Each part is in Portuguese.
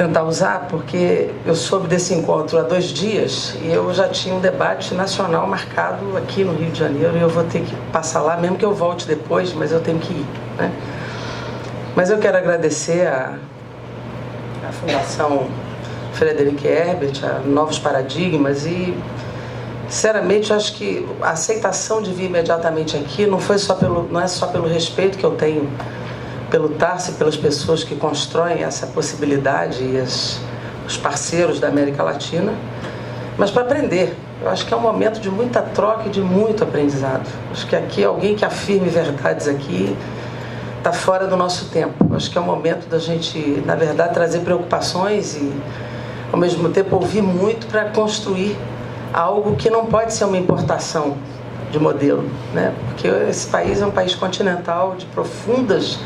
tentar usar, porque eu soube desse encontro há 2 dias e eu já tinha um debate nacional marcado aqui no Rio de Janeiro e eu vou ter que passar lá, mesmo que eu volte depois, mas eu tenho que ir, né? Mas eu quero agradecer a Fundação Frederic Ebert, a Novos Paradigmas e, sinceramente, eu acho que a aceitação de vir imediatamente aqui não é só pelo respeito que eu tenho pelo Tarso e pelas pessoas que constroem essa possibilidade e os parceiros da América Latina, mas para aprender. Eu acho que é um momento de muita troca e de muito aprendizado. Acho que aqui alguém que afirme verdades aqui está fora do nosso tempo. Eu acho que é um momento da gente, na verdade, trazer preocupações e, ao mesmo tempo, ouvir muito para construir algo que não pode ser uma importação de modelo, né? Porque esse país é um país continental de profundas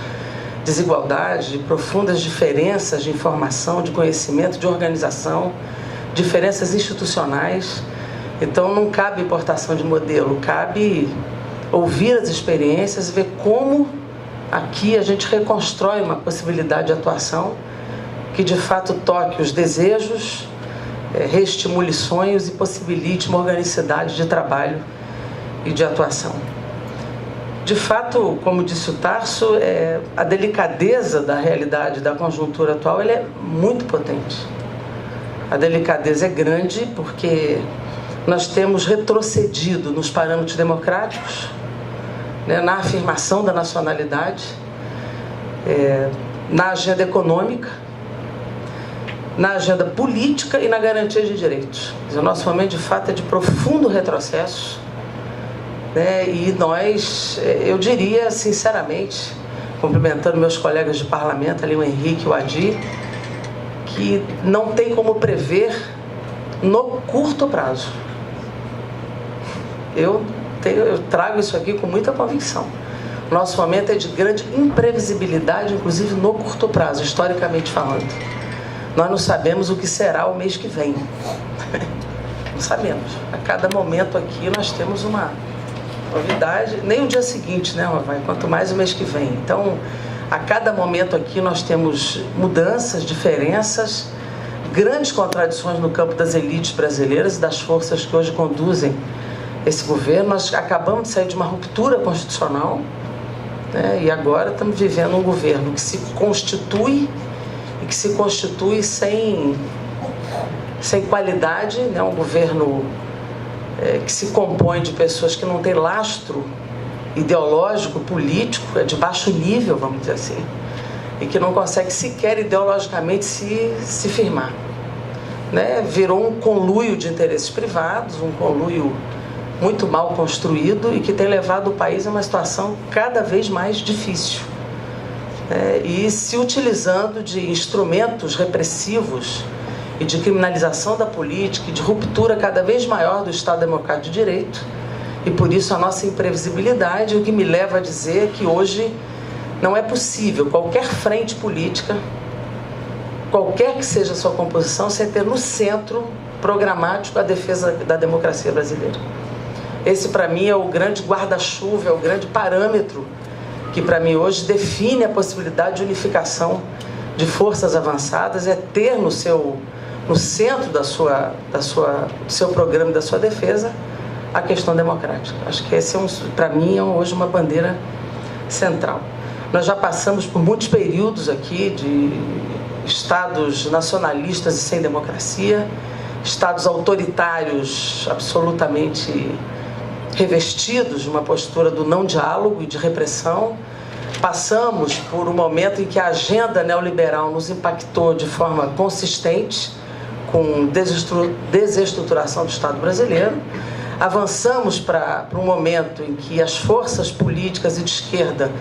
desigualdades, de profundas diferenças de informação, de conhecimento, de organização, diferenças institucionais. Então não cabe importação de modelo, cabe ouvir as experiências e ver como aqui a gente reconstrói uma possibilidade de atuação que de fato toque os desejos, reestimule sonhos e possibilite uma organicidade de trabalho e de atuação. De fato, como disse o Tarso, a delicadeza da realidade da conjuntura atual ela é muito potente. A delicadeza é grande porque nós temos retrocedido nos parâmetros democráticos, né, na afirmação da nacionalidade, na agenda econômica, na agenda política e na garantia de direitos. O nosso momento, de fato, é de profundo retrocesso. E nós, eu diria sinceramente, cumprimentando meus colegas de parlamento, ali o Henrique e o Adi, que não tem como prever no curto prazo. Eu trago isso aqui com muita convicção. Nosso momento é de grande imprevisibilidade, inclusive no curto prazo, historicamente falando. Nós não sabemos o que será o mês que vem. Não sabemos. A cada momento aqui nós temos uma novidade, nem o dia seguinte, né, Rovai? Quanto mais o mês que vem. Então, a cada momento aqui nós temos mudanças, diferenças, grandes contradições no campo das elites brasileiras e das forças que hoje conduzem esse governo. Nós acabamos de sair de uma ruptura constitucional, né, e agora estamos vivendo um governo que se constitui e que se constitui sem qualidade, né, um governo que se compõe de pessoas que não têm lastro ideológico, político, de baixo nível, vamos dizer assim, e que não consegue sequer ideologicamente se firmar. Né? Virou um conluio de interesses privados, um conluio muito mal construído e que tem levado o país a uma situação cada vez mais difícil. E se utilizando de instrumentos repressivos e de criminalização da política e de ruptura cada vez maior do Estado Democrático de Direito. E por isso a nossa imprevisibilidade, o que me leva a dizer que hoje não é possível qualquer frente política, qualquer que seja a sua composição, sem ter no centro programático a defesa da democracia brasileira. Esse, para mim, é o grande guarda-chuva, é o grande parâmetro que, para mim, hoje define a possibilidade de unificação de forças avançadas, é ter no centro do seu programa e da sua defesa a questão democrática. Acho que esse para mim, é hoje uma bandeira central. Nós já passamos por muitos períodos aqui de estados nacionalistas e sem democracia, estados autoritários absolutamente revestidos de uma postura do não diálogo e de repressão. Passamos por um momento em que a agenda neoliberal nos impactou de forma consistente, com desestruturação do Estado brasileiro. Avançamos para um momento em que as forças políticas e de esquerda,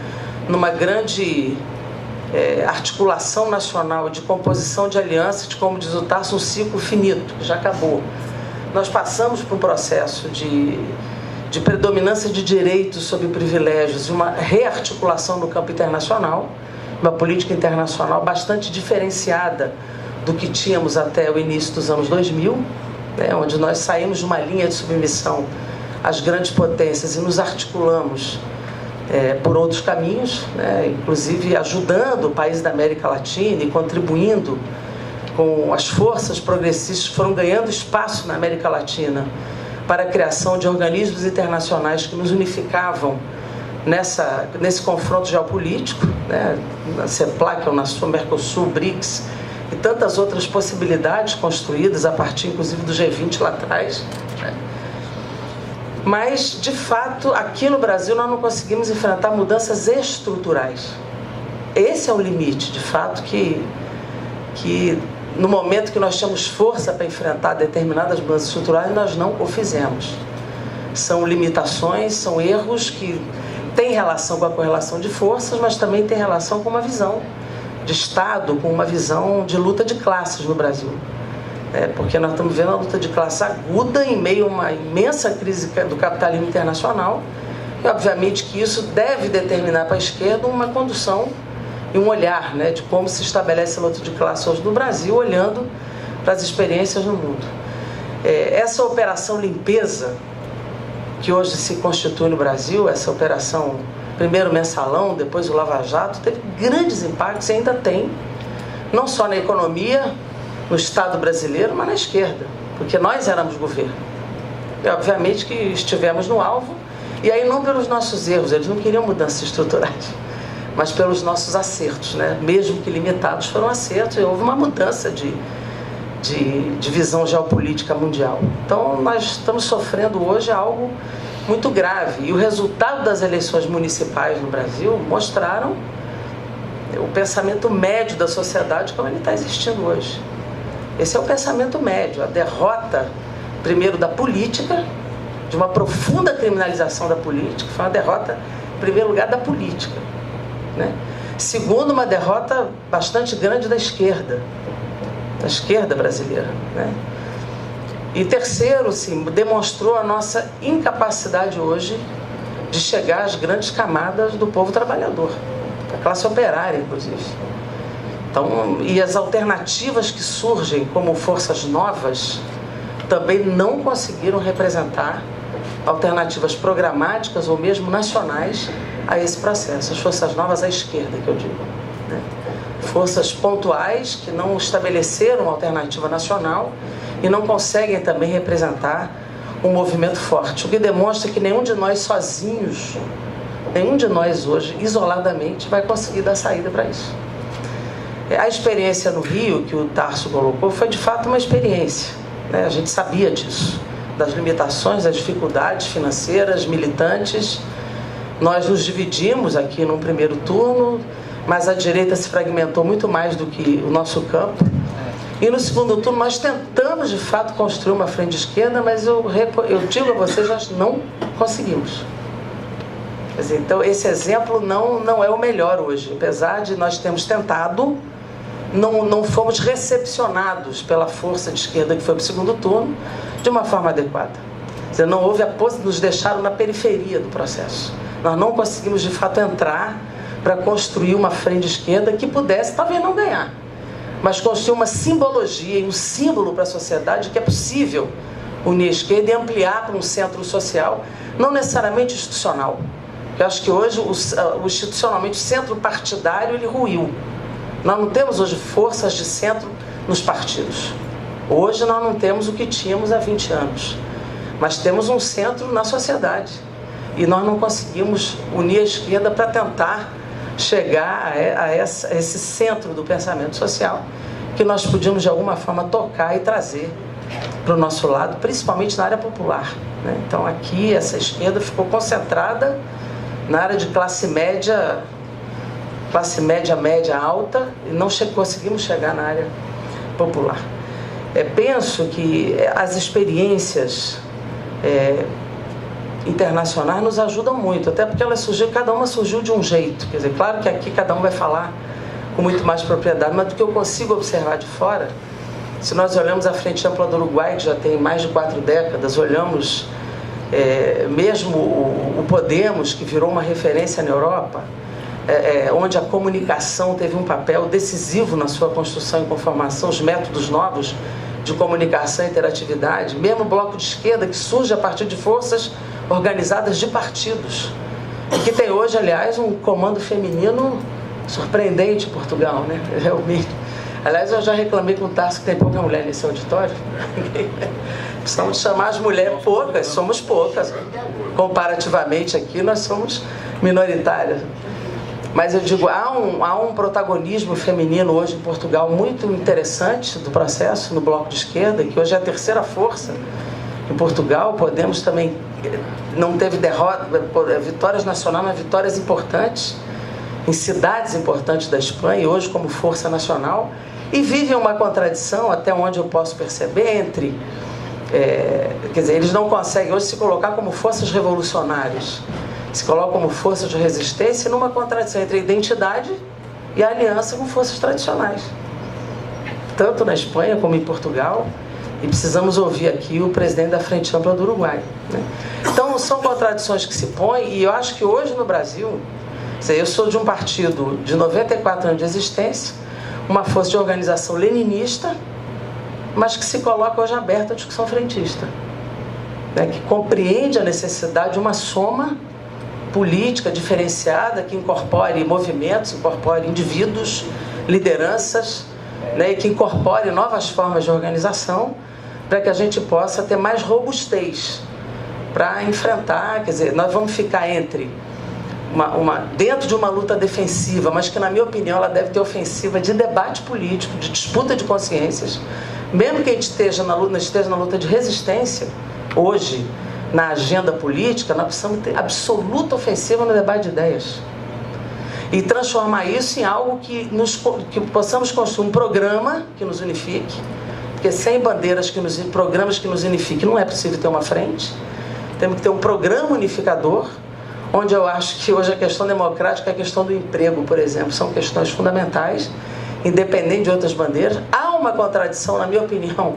numa grande articulação nacional de composição de alianças, de, como diz o Tarso, um ciclo finito, que já acabou. Nós passamos por um processo de predominância de direitos sobre privilégios e uma rearticulação no campo internacional, uma política internacional bastante diferenciada do que tínhamos até o início dos anos 2000, né, onde nós saímos de uma linha de submissão às grandes potências e nos articulamos por outros caminhos, né, inclusive ajudando o país da América Latina e contribuindo com as forças progressistas que foram ganhando espaço na América Latina para a criação de organismos internacionais que nos unificavam nesse confronto geopolítico, né? Na CEPLAC, Unasul, Mercosul, BRICS e tantas outras possibilidades construídas a partir, inclusive, do G20 lá atrás, né? Mas, de fato, aqui no Brasil nós não conseguimos enfrentar mudanças estruturais. Esse é o limite, de fato, que no momento que nós tínhamos força para enfrentar determinadas mudanças estruturais, nós não o fizemos. São limitações, são erros que têm relação com a correlação de forças, mas também tem relação com uma visão de Estado, com uma visão de luta de classes no Brasil. Porque nós estamos vendo a luta de classe aguda em meio a uma imensa crise do capitalismo internacional, e obviamente que isso deve determinar para a esquerda uma condução e um olhar, né, de como se estabelece a luta de classe hoje no Brasil, olhando para as experiências no mundo. Essa operação limpeza que hoje se constitui no Brasil, essa operação, primeiro Mensalão, depois o Lava Jato, teve grandes impactos e ainda tem, não só na economia, no Estado brasileiro, mas na esquerda, porque nós éramos governo. E obviamente que estivemos no alvo, e aí não pelos nossos erros, eles não queriam mudanças estruturais, mas pelos nossos acertos, né? Mesmo que limitados, foram acertos, e houve uma mudança de visão geopolítica mundial. Então nós estamos sofrendo hoje algo muito grave, e o resultado das eleições municipais no Brasil mostraram o pensamento médio da sociedade como ele está existindo hoje. Esse é o pensamento médio, a derrota, primeiro, da política, de uma profunda criminalização da política, foi uma derrota, em primeiro lugar, da política, né? Segundo, uma derrota bastante grande da esquerda brasileira, né? E terceiro, sim, demonstrou a nossa incapacidade hoje de chegar às grandes camadas do povo trabalhador, da classe operária, inclusive. Então, e as alternativas que surgem como forças novas também não conseguiram representar alternativas programáticas ou mesmo nacionais a esse processo. As forças novas à esquerda, que eu digo, né? Forças pontuais que não estabeleceram uma alternativa nacional e não conseguem também representar um movimento forte, o que demonstra que nenhum de nós sozinhos, nenhum de nós hoje, isoladamente, vai conseguir dar saída para isso. A experiência no Rio, que o Tarso colocou, foi de fato uma experiência, né? A gente sabia disso, das limitações, das dificuldades financeiras, militantes. Nós nos dividimos aqui num primeiro turno, mas a direita se fragmentou muito mais do que o nosso campo. E no segundo turno nós tentamos de fato construir uma frente esquerda, mas eu digo a vocês, nós não conseguimos. Quer dizer, então esse exemplo não é o melhor hoje. Apesar de nós termos tentado, não fomos recepcionados pela força de esquerda que foi para o segundo turno de uma forma adequada. Quer dizer, não houve nos deixaram na periferia do processo. Nós não conseguimos de fato entrar para construir uma frente esquerda que pudesse, talvez não ganhar, mas construir uma simbologia e um símbolo para a sociedade que é possível unir a esquerda e ampliar para um centro social, não necessariamente institucional. Eu acho que hoje, institucionalmente, o centro partidário ele ruiu. Nós não temos hoje forças de centro nos partidos. Hoje nós não temos o que tínhamos há 20 anos, mas temos um centro na sociedade. E nós não conseguimos unir a esquerda para tentar chegar a esse centro do pensamento social que nós podíamos de alguma forma tocar e trazer para o nosso lado, principalmente na área popular, né? Então aqui essa esquerda ficou concentrada na área de classe média, média alta, e não conseguimos chegar na área popular. Penso que as experiências internacionais nos ajudam muito, até porque cada uma surgiu de um jeito. Quer dizer, claro que aqui cada um vai falar com muito mais propriedade, mas do que eu consigo observar de fora, se nós olhamos a Frente Ampla do Uruguai, que já tem mais de 4 décadas, olhamos mesmo o Podemos, que virou uma referência na Europa, onde a comunicação teve um papel decisivo na sua construção e conformação, os métodos novos de comunicação e interatividade, mesmo o Bloco de Esquerda, que surge a partir de forças organizadas de partidos, e que tem hoje, aliás, um comando feminino surpreendente em Portugal, né? Realmente. Aliás, eu já reclamei com o Tarso que tem pouca mulher nesse auditório. Precisamos chamar as mulheres poucas, somos poucas. Comparativamente aqui, nós somos minoritárias. Mas eu digo, há um protagonismo feminino hoje em Portugal muito interessante do processo no Bloco de Esquerda, que hoje é a terceira força em Portugal. Podemos também, não teve derrota, vitórias nacionais, mas vitórias importantes em cidades importantes da Espanha, e hoje como força nacional, e vive uma contradição, até onde eu posso perceber, entre... quer dizer, eles não conseguem hoje se colocar como forças revolucionárias, se colocam como forças de resistência, numa contradição entre a identidade e a aliança com forças tradicionais, tanto na Espanha como em Portugal, e precisamos ouvir aqui o presidente da Frente Ampla do Uruguai, né? Então, são contradições que se põem, e eu acho que hoje no Brasil, eu sou de um partido de 94 anos de existência, uma força de organização leninista, mas que se coloca hoje aberta à discussão frentista, né? Que compreende a necessidade de uma soma política diferenciada que incorpore movimentos, incorpore indivíduos, lideranças, né? E que incorpore novas formas de organização para que a gente possa ter mais robustez para enfrentar. Quer dizer, nós vamos ficar entre dentro de uma luta defensiva, mas que, na minha opinião, ela deve ter ofensiva de debate político, de disputa de consciências. Mesmo que a gente esteja na luta de resistência, hoje, na agenda política, nós precisamos ter absoluta ofensiva no debate de ideias. E transformar isso em algo que possamos construir um programa que nos unifique, porque sem bandeiras, programas que nos unifiquem, não é possível ter uma frente. Temos que ter um programa unificador, onde eu acho que hoje a questão democrática é a questão do emprego, por exemplo, são questões fundamentais, independente de outras bandeiras. Há uma contradição, na minha opinião,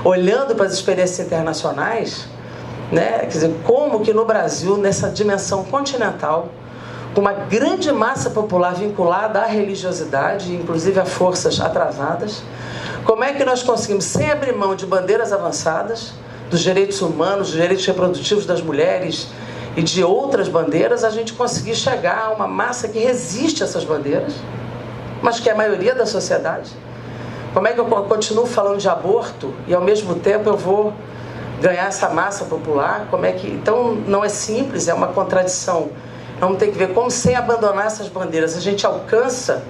olhando para as experiências internacionais, né? Quer dizer, como que no Brasil, nessa dimensão continental, com uma grande massa popular vinculada à religiosidade, inclusive a forças atrasadas, como é que nós conseguimos, sem abrir mão de bandeiras avançadas, dos direitos humanos, dos direitos reprodutivos das mulheres e de outras bandeiras, a gente conseguir chegar a uma massa que resiste a essas bandeiras, mas que é a maioria da sociedade? Como é que eu continuo falando de aborto e, ao mesmo tempo, eu vou ganhar essa massa popular? Então, não é simples, é uma contradição. Vamos ter que ver como, sem abandonar essas bandeiras, a gente alcança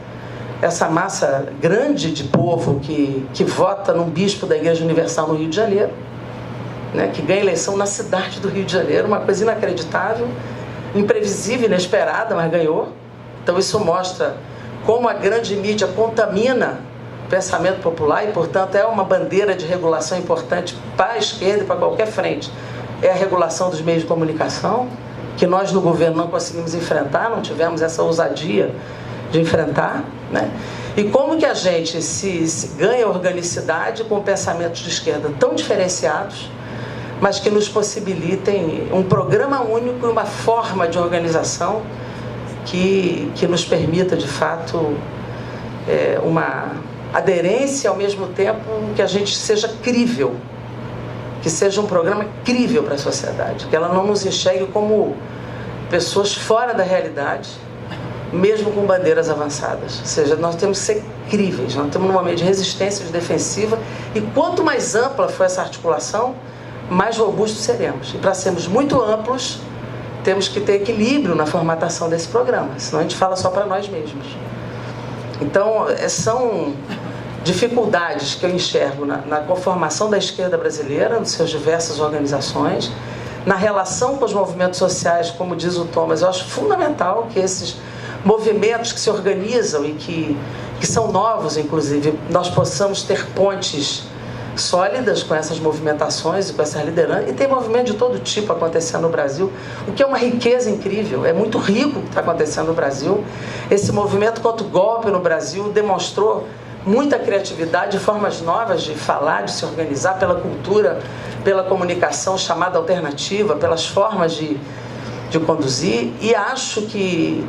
essa massa grande de povo que vota num bispo da Igreja Universal no Rio de Janeiro, né, que ganha eleição na cidade do Rio de Janeiro, uma coisa inacreditável, imprevisível, inesperada, mas ganhou. Então isso mostra como a grande mídia contamina o pensamento popular e, portanto, é uma bandeira de regulação importante para a esquerda e para qualquer frente. É a regulação dos meios de comunicação, que nós no governo não conseguimos enfrentar, não tivemos essa ousadia de enfrentar, né? E como que a gente se ganha organicidade com pensamentos de esquerda tão diferenciados, mas que nos possibilitem um programa único e uma forma de organização que nos permita, de fato, uma aderência, ao mesmo tempo que a gente seja crível, que seja um programa crível para a sociedade, que ela não nos enxergue como pessoas fora da realidade, mesmo com bandeiras avançadas. Ou seja, nós temos que ser críveis, nós estamos num momento de resistência, de defensiva, e quanto mais ampla for essa articulação, mais robustos seremos. E para sermos muito amplos, temos que ter equilíbrio na formatação desse programa, senão a gente fala só para nós mesmos. Então, são dificuldades que eu enxergo na conformação da esquerda brasileira, nas suas diversas organizações, na relação com os movimentos sociais, como diz o Thomas. Eu acho fundamental que esses movimentos que se organizam e que são novos, inclusive, nós possamos ter pontes sólidas com essas movimentações e com essas lideranças. E tem movimento de todo tipo acontecendo no Brasil, o que é uma riqueza incrível. É muito rico o que está acontecendo no Brasil. Esse movimento contra o golpe no Brasil demonstrou muita criatividade, formas novas de falar, de se organizar, pela cultura, pela comunicação chamada alternativa, pelas formas de conduzir. E acho que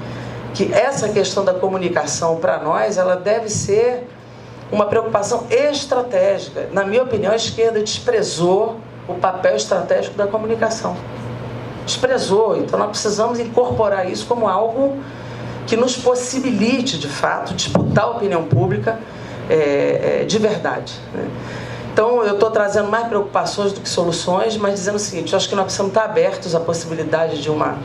essa questão da comunicação, para nós, ela deve ser uma preocupação estratégica. Na minha opinião, a esquerda desprezou o papel estratégico da comunicação. Desprezou. Então, nós precisamos incorporar isso como algo que nos possibilite, de fato, disputar a opinião pública de verdade, né? Então, eu estou trazendo mais preocupações do que soluções, mas dizendo o seguinte: eu acho que nós precisamos estar abertos à possibilidade de uma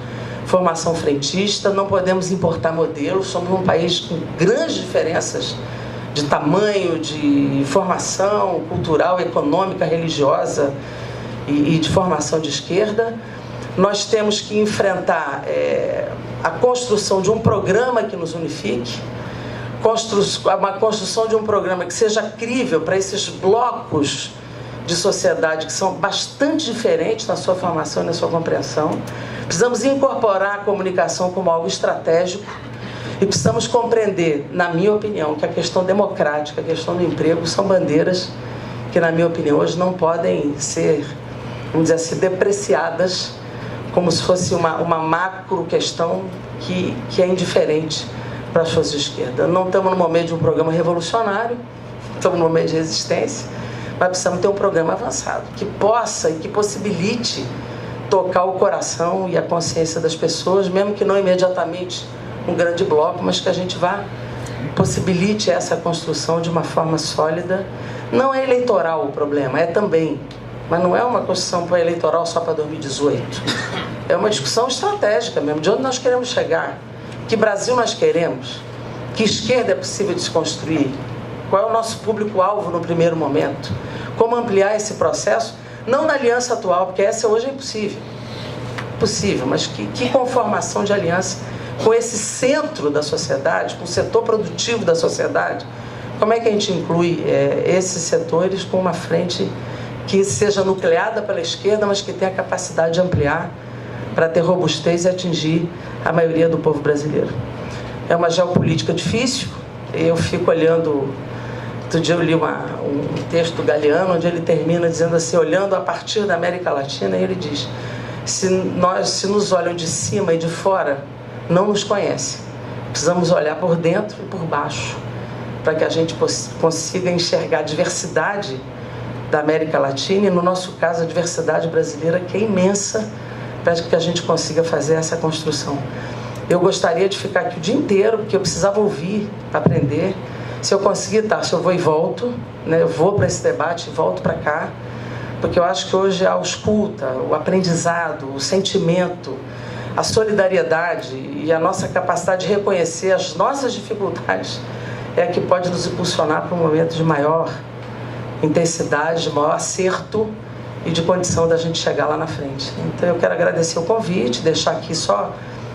formação frentista, não podemos importar modelos, somos um país com grandes diferenças de tamanho, de formação cultural, econômica, religiosa e de formação de esquerda. Nós temos que enfrentar a construção de um programa que nos unifique, uma construção de um programa que seja crível para esses blocos de sociedade que são bastante diferentes na sua formação e na sua compreensão. Precisamos incorporar a comunicação como algo estratégico e precisamos compreender, na minha opinião, que a questão democrática, a questão do emprego são bandeiras que, na minha opinião, hoje não podem ser, vamos dizer assim, depreciadas como se fosse uma macro questão que é indiferente para as forças de esquerda. Não estamos no momento de um programa revolucionário, estamos no momento de resistência, mas precisamos ter um programa avançado, que possa e que possibilite tocar o coração e a consciência das pessoas, mesmo que não imediatamente um grande bloco, mas que a gente vá, possibilite essa construção de uma forma sólida. Não é eleitoral o problema, é também, mas não é uma construção eleitoral só para 2018. É uma discussão estratégica mesmo, de onde nós queremos chegar, que Brasil nós queremos, que esquerda é possível de se construir, qual é o nosso público-alvo no primeiro momento, como ampliar esse processo, não na aliança atual, porque essa hoje é impossível, mas que conformação de aliança com esse centro da sociedade, com o setor produtivo da sociedade, como é que a gente inclui esses setores com uma frente que seja nucleada pela esquerda, mas que tenha a capacidade de ampliar para ter robustez e atingir a maioria do povo brasileiro. É uma geopolítica difícil, eu fico olhando. Outro dia eu li um texto do Galeano, onde ele termina dizendo assim, olhando a partir da América Latina, e ele diz: se nos olham de cima e de fora, não nos conhecem. Precisamos olhar por dentro e por baixo, para que a gente consiga enxergar a diversidade da América Latina e, no nosso caso, a diversidade brasileira, que é imensa, para que a gente consiga fazer essa construção. Eu gostaria de ficar aqui o dia inteiro, porque eu precisava ouvir, aprender. Se eu conseguir, se eu vou e volto, né? Eu vou para esse debate e volto para cá, porque eu acho que hoje a escuta, o aprendizado, o sentimento, a solidariedade e a nossa capacidade de reconhecer as nossas dificuldades é a que pode nos impulsionar para um momento de maior intensidade, de maior acerto e de condição da gente chegar lá na frente. Então eu quero agradecer o convite, deixar aqui só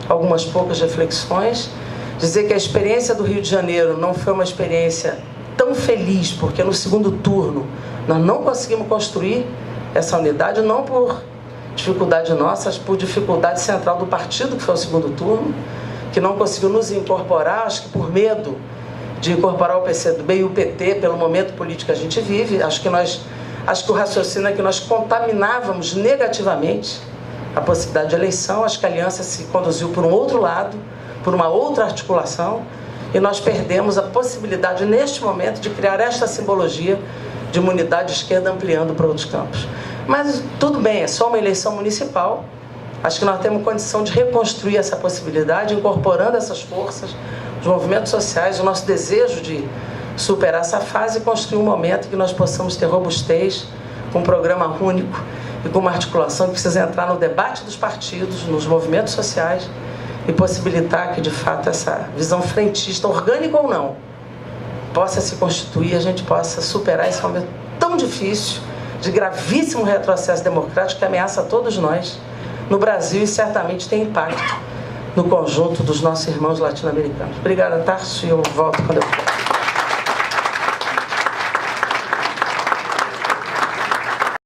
algumas poucas reflexões, dizer que a experiência do Rio de Janeiro não foi uma experiência tão feliz, porque no segundo turno nós não conseguimos construir essa unidade, não por dificuldade nossa, mas por dificuldade central do partido, que foi o segundo turno, que não conseguiu nos incorporar, acho que por medo de incorporar o PCdoB e o PT pelo momento político que a gente vive. Acho que o raciocínio é que nós contaminávamos negativamente a possibilidade de eleição. Acho que a aliança se conduziu por um outro lado, por uma outra articulação, e nós perdemos a possibilidade, neste momento, de criar esta simbologia de uma unidade de esquerda ampliando para outros campos. Mas tudo bem, é só uma eleição municipal. Acho que nós temos condição de reconstruir essa possibilidade, incorporando essas forças, os movimentos sociais, o nosso desejo de superar essa fase e construir um momento em que nós possamos ter robustez, com um programa único e com uma articulação que precisa entrar no debate dos partidos, nos movimentos sociais, e possibilitar que, de fato, essa visão frentista, orgânica ou não, possa se constituir e a gente possa superar esse momento tão difícil, de gravíssimo retrocesso democrático que ameaça a todos nós no Brasil e certamente tem impacto no conjunto dos nossos irmãos latino-americanos. Obrigada, Tarso, e eu volto quando eu puder.